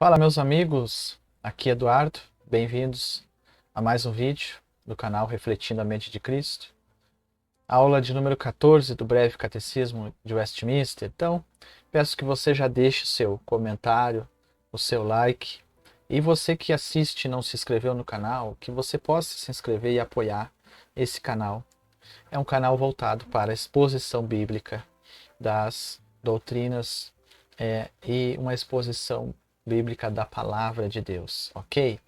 Fala, meus amigos, aqui é Eduardo, bem-vindos a mais um vídeo do canal Refletindo a Mente de Cristo, aula de número 14 do Breve Catecismo de Westminster. Então, peço que você já deixe o seu comentário, o seu like, e você que assiste e não se inscreveu no canal, que você possa se inscrever e apoiar esse canal. É um canal voltado para a exposição bíblica das doutrinas e uma exposição bíblica da palavra de Deus, ok?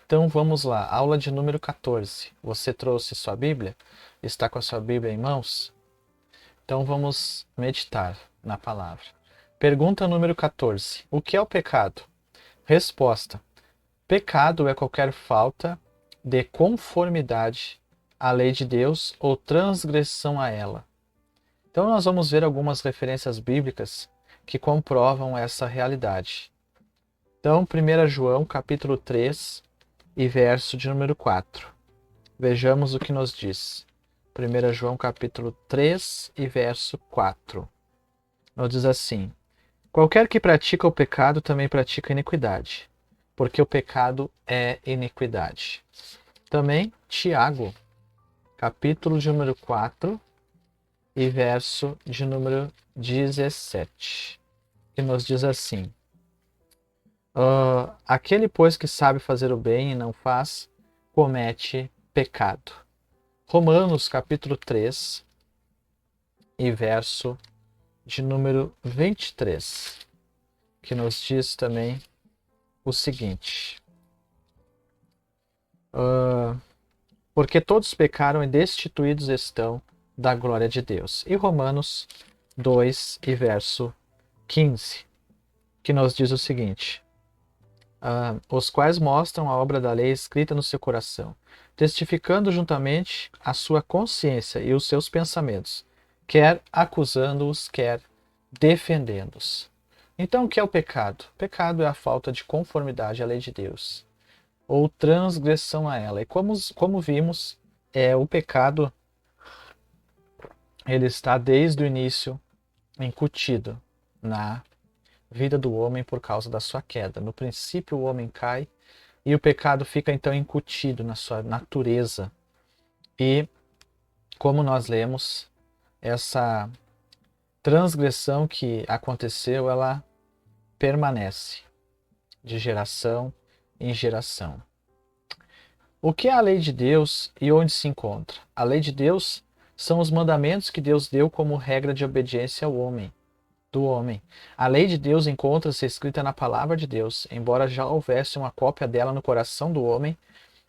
Então vamos lá, aula de número 14. Você trouxe sua Bíblia? Está com a sua Bíblia em mãos? Então vamos meditar na palavra. Pergunta número 14. O que é o pecado? Resposta: pecado é qualquer falta de conformidade à lei de Deus ou transgressão a ela. Então nós vamos ver algumas referências bíblicas que comprovam essa realidade. Então, 1 João, capítulo 3 e verso de número 4. Vejamos o que nos diz. 1 João, capítulo 3 e verso 4. Nos diz assim: qualquer que pratica o pecado também pratica a iniquidade, porque o pecado é iniquidade. Também, Tiago, capítulo de número 4 e verso de número 17, que nos diz assim: aquele, pois, que sabe fazer o bem e não faz, comete pecado. Romanos, capítulo 3 e verso de número 23, que nos diz também o seguinte: porque todos pecaram e destituídos estão da glória de Deus. E Romanos 2 e verso 15, que nos diz o seguinte: os quais mostram a obra da lei escrita no seu coração, testificando juntamente a sua consciência e os seus pensamentos, quer acusando-os, quer defendendo-os. Então, o que é o pecado? O pecado é a falta de conformidade à lei de Deus, ou transgressão a ela. E como vimos, o pecado ele está desde o início incutido na vida do homem por causa da sua queda. No princípio, o homem cai e o pecado fica então incutido na sua natureza. E, como nós lemos, essa transgressão que aconteceu, ela permanece de geração em geração. O que é a lei de Deus e onde se encontra? A lei de Deus são os mandamentos que Deus deu como regra de obediência ao homem, do homem. A lei de Deus encontra-se escrita na palavra de Deus, embora já houvesse uma cópia dela no coração do homem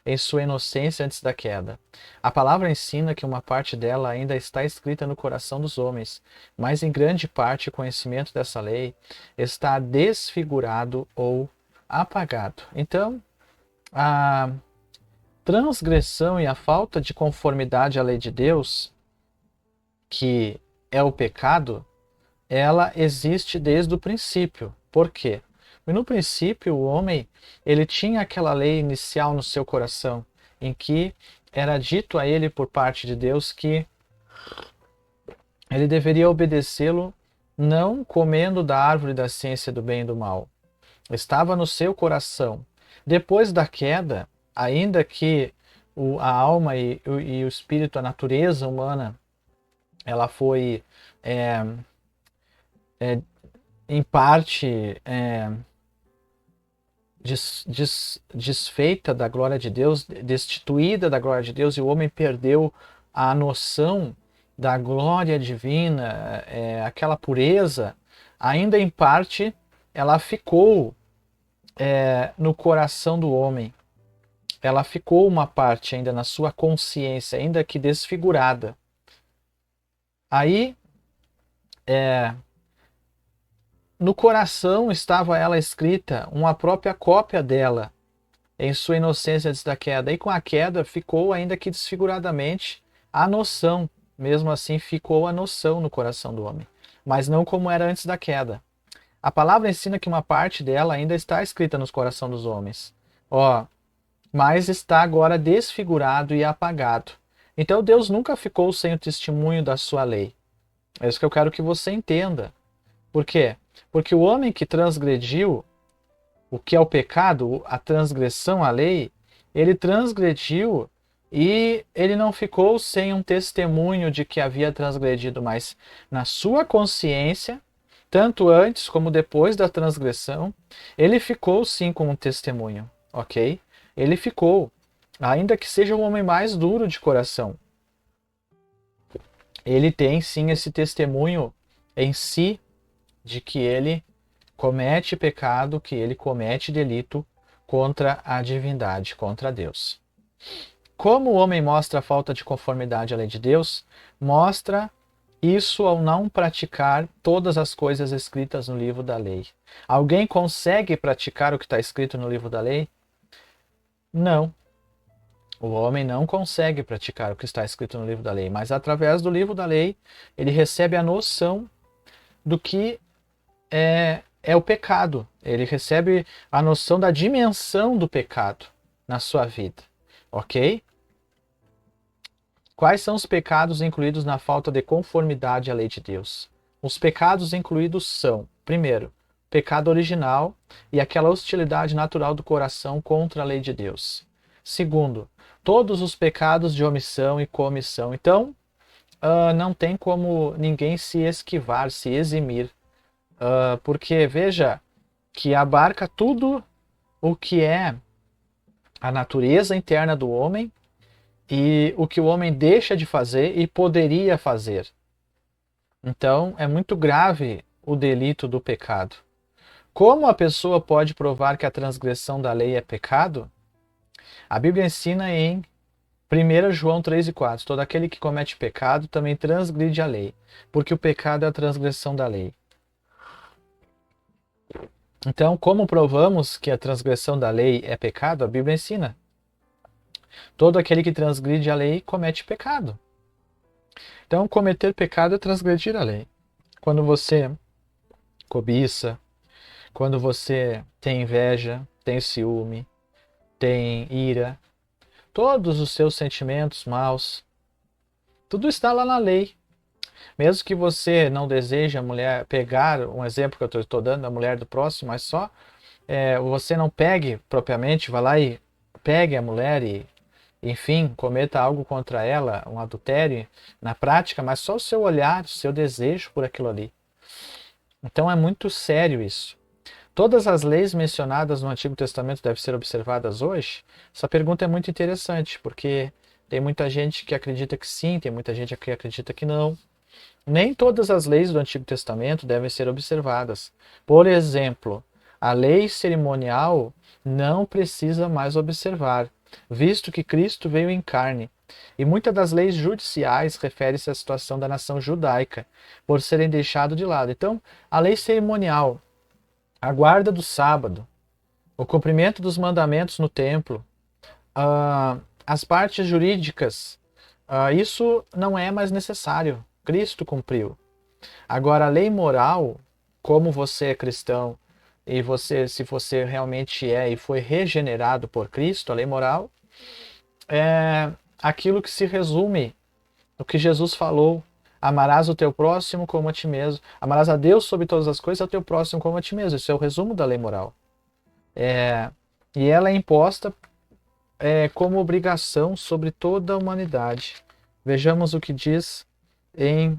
em sua inocência antes da queda. A palavra ensina que uma parte dela ainda está escrita no coração dos homens, mas em grande parte o conhecimento dessa lei está desfigurado ou apagado. Então, a transgressão e a falta de conformidade à lei de Deus, que é o pecado, ela existe desde o princípio. Por quê? No princípio, o homem ele tinha aquela lei inicial no seu coração, em que era dito a ele por parte de Deus que ele deveria obedecê-lo não comendo da árvore da ciência do bem e do mal. Estava no seu coração. Depois da queda, ainda que a alma e o espírito, a natureza humana, ela foi em parte desfeita da glória de Deus, destituída da glória de Deus, e o homem perdeu a noção da glória divina, aquela pureza, ainda em parte ela ficou no coração do homem. Ela ficou uma parte ainda na sua consciência, ainda que desfigurada. Aí, no coração estava ela escrita, uma própria cópia dela, em sua inocência antes da queda. E com a queda ficou, ainda que desfiguradamente, a noção. Mesmo assim, ficou a noção no coração do homem, mas não como era antes da queda. A palavra ensina que uma parte dela ainda está escrita no coração dos homens. Mas está agora desfigurado e apagado. Então Deus nunca ficou sem o testemunho da sua lei. É isso que eu quero que você entenda. Por quê? Porque o homem que transgrediu o que é o pecado, a transgressão à lei, ele transgrediu e ele não ficou sem um testemunho de que havia transgredido, mas na sua consciência, tanto antes como depois da transgressão, ele ficou sim com um testemunho, ok? Ele ficou, ainda que seja um homem mais duro de coração. Ele tem sim esse testemunho em si de que ele comete pecado, que ele comete delito contra a divindade, contra Deus. Como o homem mostra a falta de conformidade à lei de Deus, mostra isso ao não praticar todas as coisas escritas no livro da lei. Alguém consegue praticar o que está escrito no livro da lei? Não. O homem não consegue praticar o que está escrito no livro da lei, mas através do livro da lei, ele recebe a noção do que é o pecado. Ele recebe a noção da dimensão do pecado na sua vida. Ok? Quais são os pecados incluídos na falta de conformidade à lei de Deus? Os pecados incluídos são, primeiro, pecado original e aquela hostilidade natural do coração contra a lei de Deus. Segundo, todos os pecados de omissão e comissão. Então, não tem como ninguém se esquivar, se eximir. Porque veja que abarca tudo o que é a natureza interna do homem e o que o homem deixa de fazer e poderia fazer. Então, é muito grave o delito do pecado. Como a pessoa pode provar que a transgressão da lei é pecado? A Bíblia ensina em 1 João 3:4, todo aquele que comete pecado também transgride a lei, porque o pecado é a transgressão da lei. Então, como provamos que a transgressão da lei é pecado? A Bíblia ensina. Todo aquele que transgride a lei comete pecado. Então, cometer pecado é transgredir a lei. Quando você cobiça, quando você tem inveja, tem ciúme, tem ira, todos os seus sentimentos maus, tudo está lá na lei. Mesmo que você não deseje a mulher, pegar um exemplo que eu estou dando, a mulher do próximo, mas só você não pegue propriamente, vá lá e pegue a mulher e, enfim, cometa algo contra ela, um adultério na prática, mas só o seu olhar, o seu desejo por aquilo ali. Então é muito sério isso. Todas as leis mencionadas no Antigo Testamento devem ser observadas hoje? Essa pergunta é muito interessante, porque tem muita gente que acredita que sim, tem muita gente que acredita que não. Nem todas as leis do Antigo Testamento devem ser observadas. Por exemplo, a lei cerimonial não precisa mais observar, visto que Cristo veio em carne. E muitas das leis judiciais referem-se à situação da nação judaica, por serem deixadas de lado. Então, a lei cerimonial, a guarda do sábado, o cumprimento dos mandamentos no templo, as partes jurídicas, isso não é mais necessário. Cristo cumpriu. Agora, a lei moral, como você é cristão e se você realmente é e foi regenerado por Cristo, a lei moral é aquilo que se resume no que Jesus falou: amarás o teu próximo como a ti mesmo. Amarás a Deus sobre todas as coisas, ao teu próximo como a ti mesmo. Isso é o resumo da lei moral. E ela é imposta como obrigação sobre toda a humanidade. Vejamos o que diz em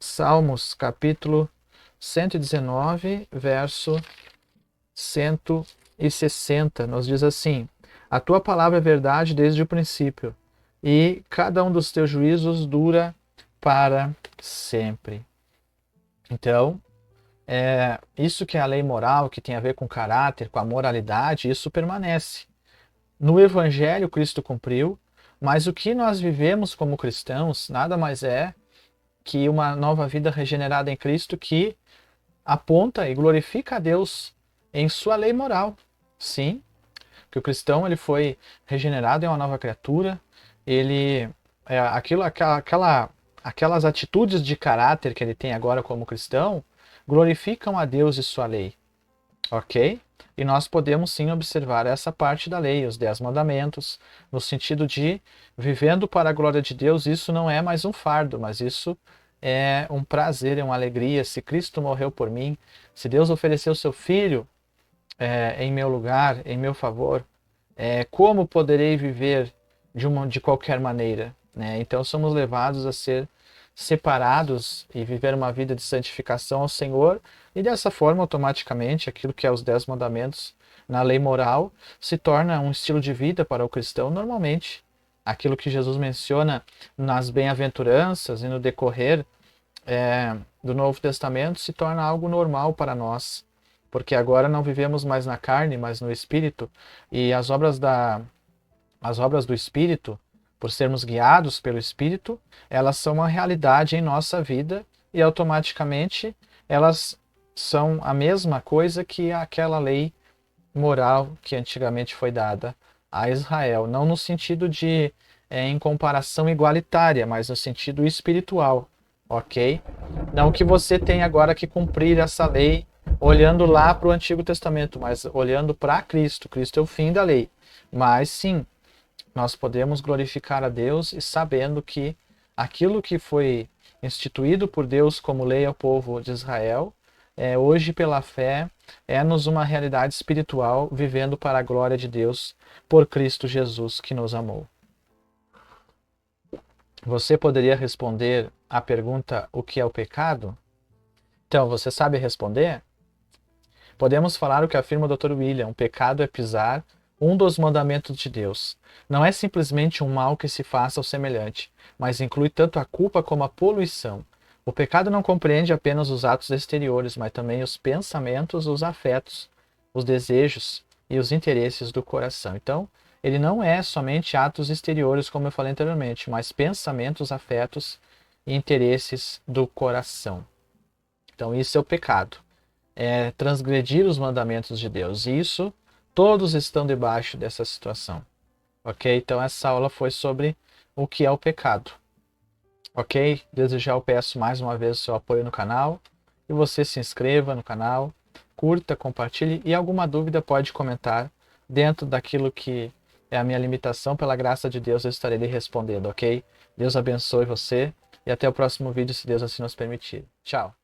Salmos, capítulo 119, verso 160. Nos diz assim: a tua palavra é verdade desde o princípio, e cada um dos teus juízos dura para sempre. Então, isso que é a lei moral, que tem a ver com caráter, com a moralidade, isso permanece. No Evangelho, Cristo cumpriu, mas o que nós vivemos como cristãos nada mais é que uma nova vida regenerada em Cristo que aponta e glorifica a Deus em sua lei moral. Sim, que o cristão ele foi regenerado em uma nova criatura, ele aquelas atitudes de caráter que ele tem agora como cristão glorificam a Deus e sua lei. Ok? E nós podemos sim observar essa parte da lei, os 10 mandamentos, no sentido de, vivendo para a glória de Deus, isso não é mais um fardo, mas isso é um prazer, é uma alegria. Se Cristo morreu por mim, se Deus ofereceu seu Filho em meu lugar, em meu favor, como poderei viver de qualquer maneira, né? Então somos levados a ser separados e viver uma vida de santificação ao Senhor, e dessa forma, automaticamente, aquilo que é os 10 mandamentos na lei moral se torna um estilo de vida para o cristão normalmente. Aquilo que Jesus menciona nas bem-aventuranças e no decorrer do Novo Testamento se torna algo normal para nós, porque agora não vivemos mais na carne, mas no Espírito, e as obras do Espírito, por sermos guiados pelo Espírito, elas são uma realidade em nossa vida e automaticamente elas são a mesma coisa que aquela lei moral que antigamente foi dada a Israel, não no sentido de em comparação igualitária, mas no sentido espiritual, ok? Não que você tenha agora que cumprir essa lei olhando lá para o Antigo Testamento, mas olhando para Cristo. Cristo é o fim da lei. Mas sim, nós podemos glorificar a Deus e sabendo que aquilo que foi instituído por Deus como lei ao povo de Israel, hoje pela fé, é-nos uma realidade espiritual, vivendo para a glória de Deus por Cristo Jesus que nos amou. Você poderia responder a pergunta: o que é o pecado? Então, você sabe responder? Podemos falar o que afirma o Dr. William: o pecado é pisar um dos mandamentos de Deus. Não é simplesmente um mal que se faça ao semelhante, mas inclui tanto a culpa como a poluição. O pecado não compreende apenas os atos exteriores, mas também os pensamentos, os afetos, os desejos e os interesses do coração. Então, ele não é somente atos exteriores, como eu falei anteriormente, mas pensamentos, afetos e interesses do coração. Então, isso é o pecado. É transgredir os mandamentos de Deus. E isso, todos estão debaixo dessa situação. Ok? Então, essa aula foi sobre o que é o pecado. Ok? Desde já eu peço mais uma vez o seu apoio no canal. E você se inscreva no canal, curta, compartilhe. E alguma dúvida pode comentar dentro daquilo que é a minha limitação. Pela graça de Deus eu estarei lhe respondendo, ok? Deus abençoe você. E até o próximo vídeo, se Deus assim nos permitir. Tchau!